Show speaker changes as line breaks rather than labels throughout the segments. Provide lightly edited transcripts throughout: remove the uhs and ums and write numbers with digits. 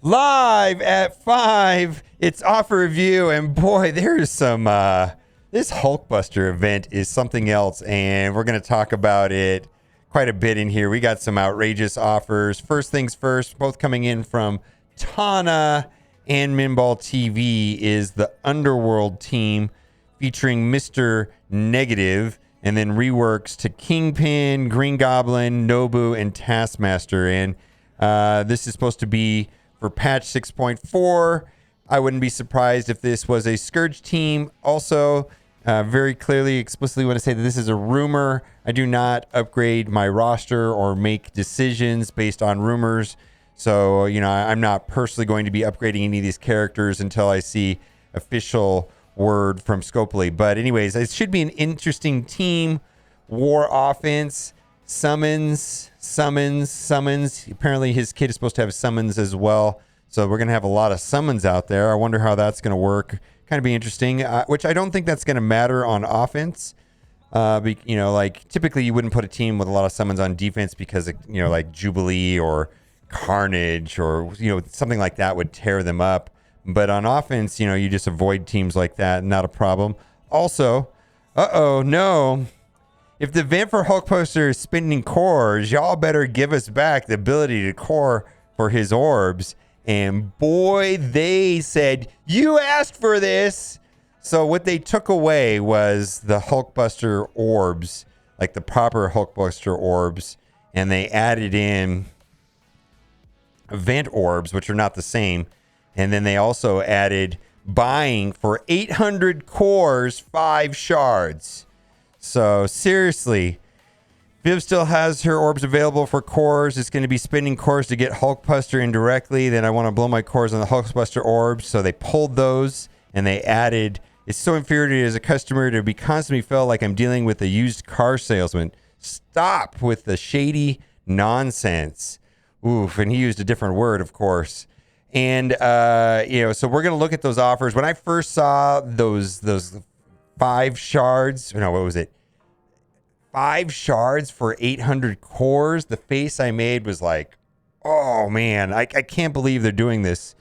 Live at 5. It's offer review, and boy, there's some this Hulkbuster event is something else, and we're going to talk about it quite a bit in here. We got some outrageous offers. First things first, both coming in from Tana and Minball TV, is the Underworld team featuring Mr. Negative, and then reworks to Kingpin, Green Goblin, Nobu, and Taskmaster. And this is supposed to be for patch 6.4. I wouldn't be surprised if this was a Scourge team. Also, very clearly, explicitly want to say that this is a rumor. I do not upgrade my roster or make decisions based on rumors. So, I'm not personally going to be upgrading any of these characters until I see official word from Scopely. But anyways, it should be an interesting team. War offense. Summons. Apparently his kid is supposed to have summons as well. So we're going to have a lot of summons out there. I wonder how that's going to work. Kind of be interesting, which I don't think that's going to matter on offense. Like typically you wouldn't put a team with a lot of summons on defense because, like Jubilee or Carnage or, something like that would tear them up. But on offense, you just avoid teams like that. Not a problem. Also, no. If the event for Hulkbuster is spending cores, y'all better give us back the ability to core for his orbs. And boy, they said, you asked for this. So what they took away was the Hulkbuster orbs, like the proper Hulkbuster orbs. And they added in event orbs, which are not the same. And then they also added buying for 800 cores, 5 shards. So seriously, Viv still has her orbs available for cores. It's going to be spending cores to get Hulkbuster indirectly. Then I want to blow my cores on the Hulkbuster orbs. So they pulled those and they added, it's so infuriating as a customer to be constantly felt like I'm dealing with a used car salesman. Stop with the shady nonsense. Oof, and he used a different word, of course. And, so we're going to look at those offers. When I first saw those 5 shards, no, what was it? 5 shards for 800 cores. The face I made was like, oh man, I can't believe they're doing this.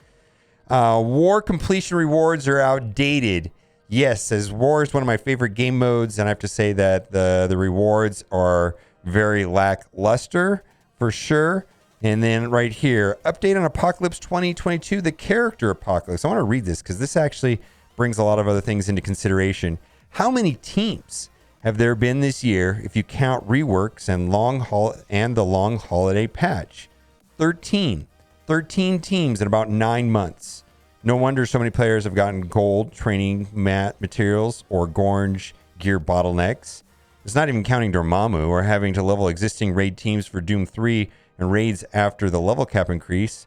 War completion rewards are outdated. Yes, as War is one of my favorite game modes, and I have to say that the rewards are very lackluster for sure. And then right here, update on Apocalypse 2022, the character Apocalypse. I want to read this because this actually brings a lot of other things into consideration. How many teams have there been this year if you count reworks and the long holiday patch? 13. 13 teams in about 9 months. No wonder so many players have gotten gold training materials or Gorge gear bottlenecks. It's not even counting Dormammu or having to level existing raid teams for Doom 3 and raids after the level cap increase.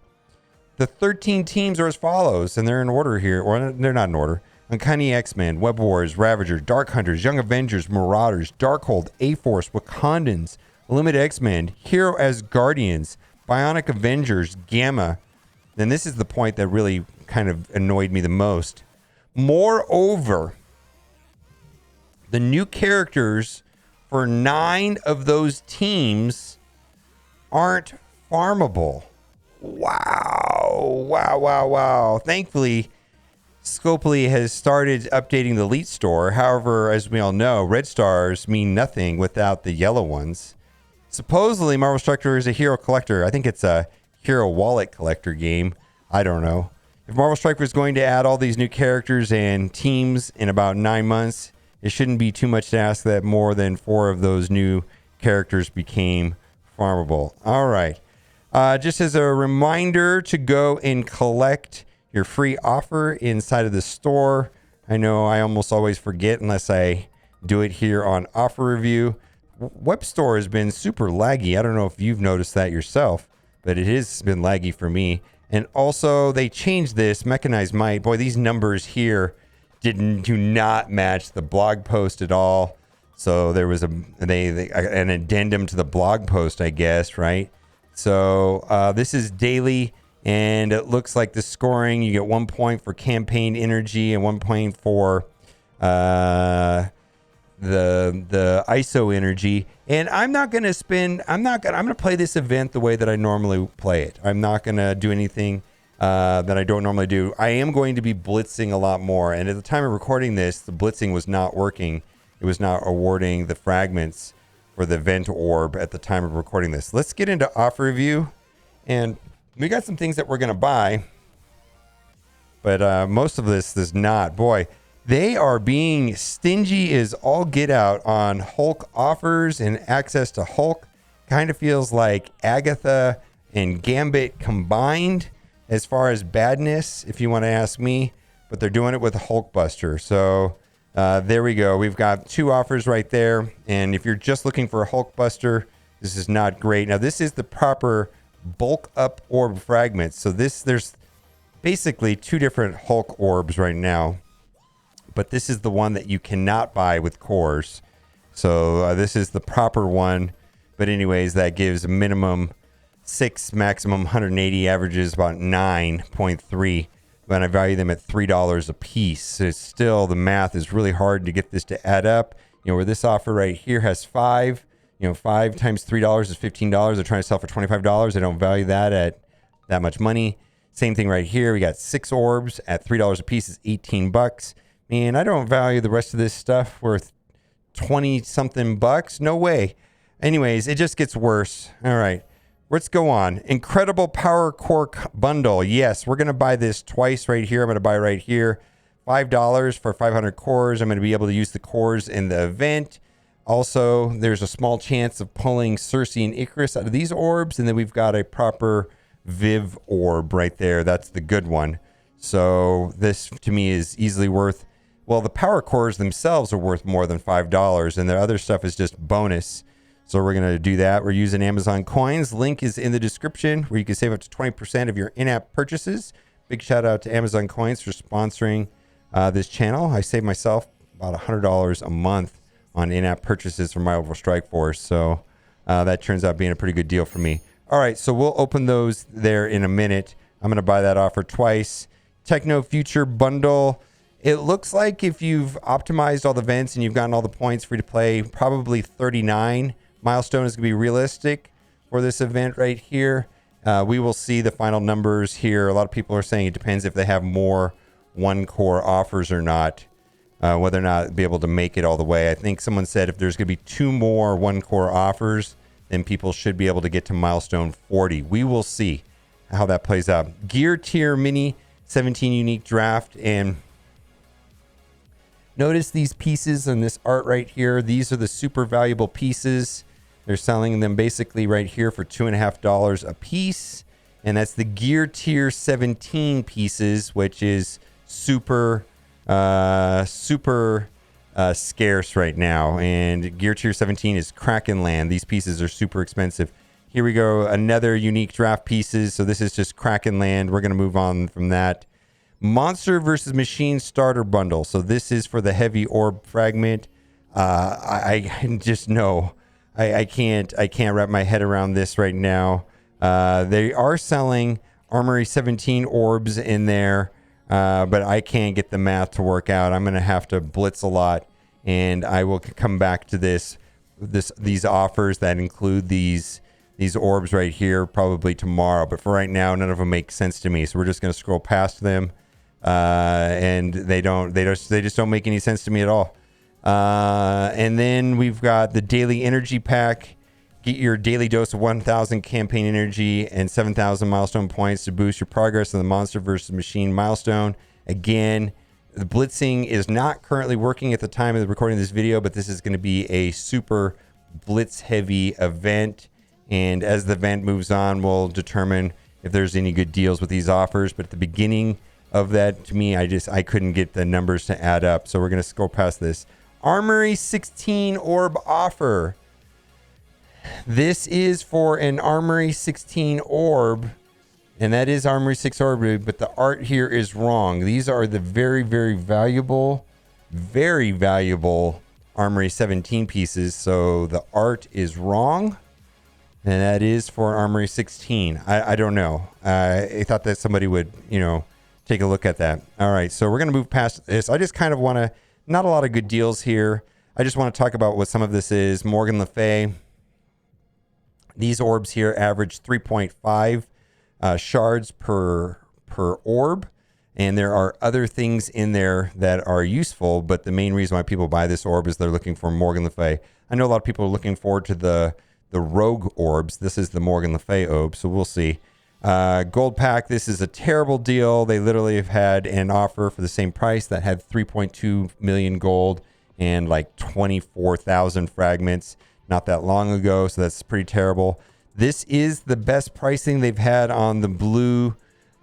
The 13 teams are as follows, and they're in order here, or they're not in order. Uncanny X-Men, Web Wars, Ravager, Dark Hunters, Young Avengers, Marauders, Darkhold, A-Force, Wakandans, Limited X-Men, Hero as Guardians, Bionic Avengers, Gamma. And this is the point that really kind of annoyed me the most. Moreover, the new characters for 9 of those teams aren't farmable. Wow. Thankfully, Scopely has started updating the Elite Store. However, as we all know, red stars mean nothing without the yellow ones. Supposedly, Marvel Striker is a hero collector. I think it's a hero wallet collector game. I don't know. If Marvel Striker is going to add all these new characters and teams in about 9 months, it shouldn't be too much to ask that more than 4 of those new characters became farmable. All right. Just as a reminder to go and collect your free offer inside of the store. I know I almost always forget unless I do it here on offer review. Web store has been super laggy. I don't know if you've noticed that yourself, but it has been laggy for me. And also they changed this mechanized might. Boy, these numbers here do not match the blog post at all. So there was an addendum to the blog post, I guess, right? So this is daily. And it looks like the scoring, you get 1 point for campaign energy and 1 point for the ISO energy. And I'm going to play this event the way that I normally play it. I'm not going to do anything that I don't normally do. I am going to be blitzing a lot more. And at the time of recording this, the blitzing was not working. It was not awarding the fragments for the vent orb at the time of recording this. Let's get into offer review. And we got some things that we're going to buy. But most of this is not. Boy, they are being stingy as all get out on Hulk offers and access to Hulk. Kind of feels like Agatha and Gambit combined as far as badness, if you want to ask me. But they're doing it with a Hulkbuster. So there we go. We've got 2 offers right there. And if you're just looking for a Hulkbuster, this is not great. Now, this is the proper bulk up orb fragments. So there's basically 2 different Hulk orbs right now. But this is the one that you cannot buy with cores. So this is the proper one. But anyways, that gives a minimum 6, maximum 180, averages about 9.3. But I value them at $3 a piece. So it's still, the math is really hard to get this to add up. You know, where this offer right here has 5. You know, 5 times $3 is $15. They're trying to sell for $25. I don't value that at that much money. Same thing right here. We got 6 orbs at $3 a piece is $18. Man, I don't value the rest of this stuff worth 20 something bucks. No way. Anyways, it just gets worse. All right, let's go on. Incredible Power Core Bundle. Yes, we're going to buy this twice right here. I'm going to buy right here. $5 for 500 cores. I'm going to be able to use the cores in the event. Also, there's a small chance of pulling Cersei and Icarus out of these orbs. And then we've got a proper Viv orb right there. That's the good one. So this to me is easily worth, well, the power cores themselves are worth more than $5, and the other stuff is just bonus. So we're going to do that. We're using Amazon coins. Link is in the description where you can save up to 20% of your in-app purchases. Big shout out to Amazon coins for sponsoring this channel. I save myself about $100 a month on in-app purchases from Marvel Strike Force. So that turns out being a pretty good deal for me. All right, so we'll open those there in a minute. I'm going to buy that offer twice. Techno Future Bundle. It looks like if you've optimized all the vents and you've gotten all the points free to play, probably 39 milestone is going to be realistic for this event right here. We will see the final numbers here. A lot of people are saying it depends if they have more 1-core offers or not, whether or not be able to make it all the way. I think someone said if there's going to be 2 more 1-core offers, then people should be able to get to milestone 40. We will see how that plays out. Gear Tier Mini 17 unique draft. And notice these pieces in this art right here. These are the super valuable pieces. They're selling them basically right here for $2.50 a piece. And that's the Gear Tier 17 pieces, which is super scarce right now. And Gear Tier 17 is Kraken Land. These pieces are super expensive. Here we go. Another unique draft pieces. So this is just Kraken Land. We're going to move on from that. Monster versus Machine Starter Bundle. So this is for the heavy orb fragment. I just know I can't wrap my head around this right now. They are selling Armory 17 orbs in there, but I can't get the math to work out. I'm going to have to blitz a lot, and I will come back to these offers that include these orbs right here probably tomorrow. But for right now, none of them make sense to me. So we're just going to scroll past them. And they just don't make any sense to me at all. And then we've got the daily energy pack. Get your daily dose of 1,000 campaign energy and 7,000 milestone points to boost your progress in the Monster versus Machine milestone. Again, the blitzing is not currently working at the time of the recording of this video, but this is going to be a super blitz heavy event. And as the event moves on, we'll determine if there's any good deals with these offers. But at the beginning of that, to me, I couldn't get the numbers to add up. So we're going to scroll past this. Armory 16 orb offer. This is for an Armory 16 orb, and that is Armory 6 orb, but the art here is wrong. These are the very, very valuable Armory 17 pieces. So the art is wrong, and that is for Armory 16. I don't know. I thought that somebody would, take a look at that. All right, so we're going to move past this. I just kind of want to, not a lot of good deals here. I just want to talk about what some of this is. Morgan Le Fay. These orbs here average 3.5 shards per per orb. And there are other things in there that are useful, but the main reason why people buy this orb is they're looking for Morgan Le Fay. I know a lot of people are looking forward to the rogue orbs. This is the Morgan Le Fay orb, so we'll see. Gold pack, this is a terrible deal. They literally have had an offer for the same price that had 3.2 million gold and like 24,000 fragments not that long ago, so that's pretty terrible. This is the best pricing they've had on the blue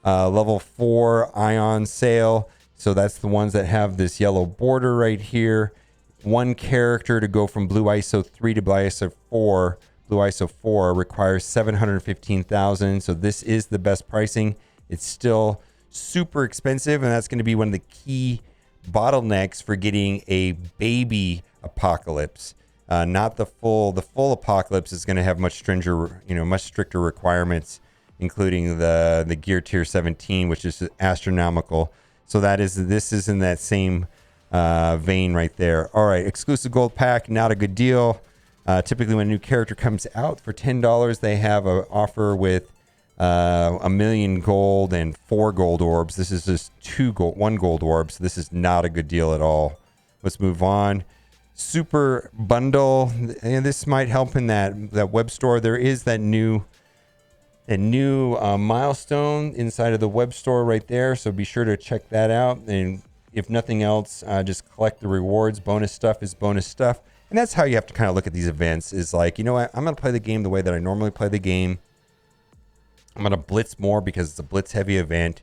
level 4 ion sale. So that's the ones that have this yellow border right here. One character to go from blue ISO 3 to blue ISO 4. Blue ISO 4 requires 715,000. So this is the best pricing. It's still super expensive, and that's going to be one of the key bottlenecks for getting a baby apocalypse. Not the full apocalypse is going to have much stricter requirements, including the gear tier 17, which is astronomical. So this is in that same vein right there. All right, exclusive gold pack, not a good deal. Typically when a new character comes out for $10, they have an offer with 1 million gold and 4 gold orbs. This is just 1 gold orb, so this is not a good deal at all. Let's move on. Super bundle, and this might help in that web store. There is that new milestone inside of the web store right there, so be sure to check that out. And if nothing else, just collect the rewards. Bonus stuff is bonus stuff, and that's how you have to kind of look at these events. Is like, you know what, I'm going to play the game the way that I normally play the game. I'm going to blitz more because it's a blitz heavy event,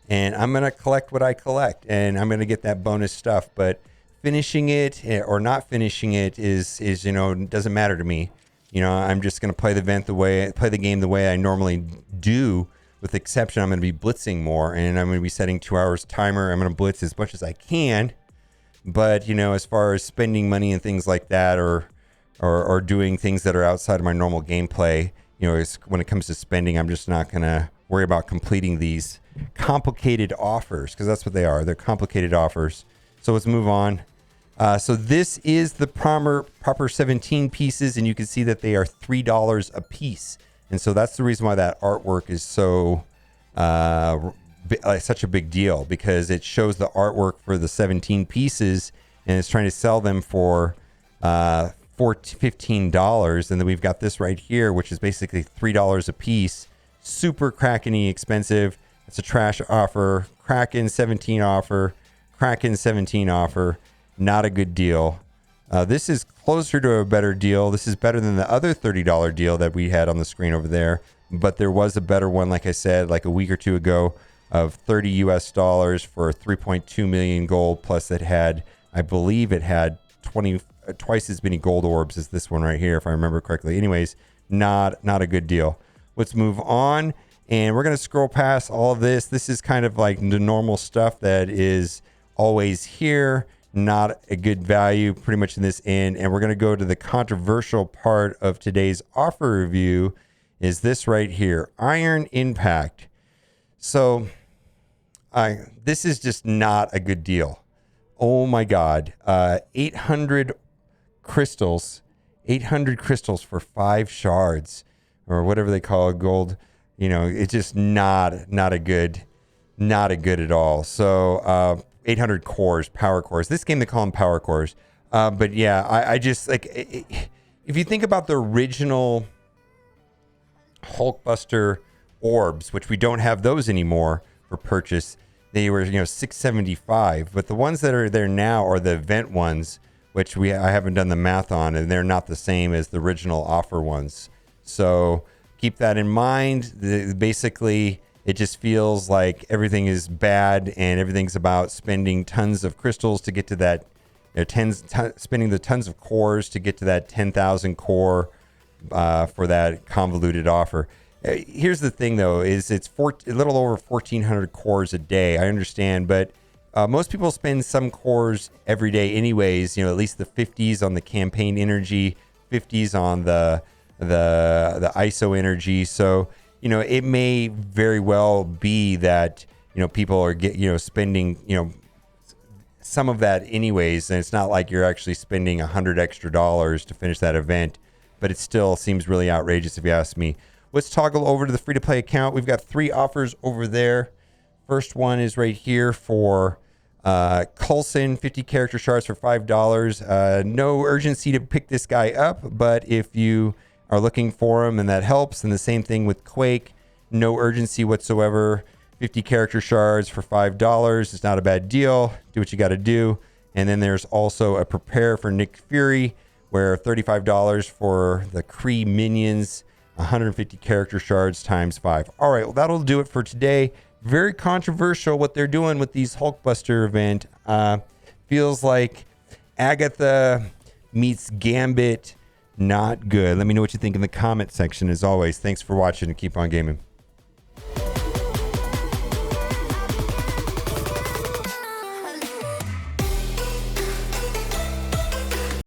and I'm going to collect what I collect, and I'm going to get that bonus stuff. But finishing it or not finishing it is doesn't matter to me. I'm just going to play the game the way I normally do, with the exception I'm going to be blitzing more, and I'm going to be setting 2 hours timer. I'm going to blitz as much as I can, but as far as spending money and things like that, or doing things that are outside of my normal gameplay, when it comes to spending, I'm just not going to worry about completing these complicated offers, because that's what they are. They're complicated offers. So let's move on. So this is the proper 17 pieces, and you can see that they are $3 a piece. And so that's the reason why that artwork is so such a big deal, because it shows the artwork for the 17 pieces, and it's trying to sell them for $15. And then we've got this right here, which is basically $3 a piece. Super Kraken-y expensive. It's a trash offer. Kraken 17 offer. Kraken 17 offer. Not a good deal. This is closer to a better deal. This is better than the other $30 deal that we had on the screen over there. But there was a better one, like I said, like a week or two ago, of $30 US for 3.2 million gold. Plus I believe it had twice as many gold orbs as this one right here, if I remember correctly. Anyways, not a good deal. Let's move on. And we're going to scroll past all of this. This is kind of like the normal stuff that is always here. Not a good value pretty much in this end. And we're going to go to the controversial part of today's offer review, is this right here, Iron Impact. So this is just not a good deal. Oh my God. 800 crystals for 5 shards, or whatever they call it, gold. It's just not a good at all. So 800 cores, power cores. This game, they call them power cores. But yeah, I just like, if you think about the original Hulkbuster orbs, which we don't have those anymore for purchase, they were 675. But the ones that are there now are the event ones, which I haven't done the math on, and they're not the same as the original offer ones. So keep that in mind. Basically, it just feels like everything is bad, and everything's about spending tons of crystals to get to that, spending the tons of cores to get to that 10,000 core for that convoluted offer. Here's the thing, though, is it's a little over 1,400 cores a day. I understand, but most people spend some cores every day anyways, at least the 50s on the campaign energy, 50s on the ISO energy. So, it may very well be that, people are spending, some of that anyways. And it's not like you're actually spending $100 extra to finish that event, but it still seems really outrageous if you ask me. Let's toggle over to the free to play account. We've got 3 offers over there First one is right here for Coulson, 50 character shards for $5. No urgency to pick this guy up, but if you are looking for him and that helps, and the same thing with Quake, no urgency whatsoever. 50 character shards for $5. It's not a bad deal. Do what you got to do. And then there's also a prepare for Nick Fury, where $35 for the Kree minions, 150 character shards times 5. All right, well, that'll do it for today. Very controversial what they're doing with these Hulkbuster event. Feels like Agatha meets Gambit. Not good. Let me know what you think in the comment section. As always, thanks for watching and keep on gaming.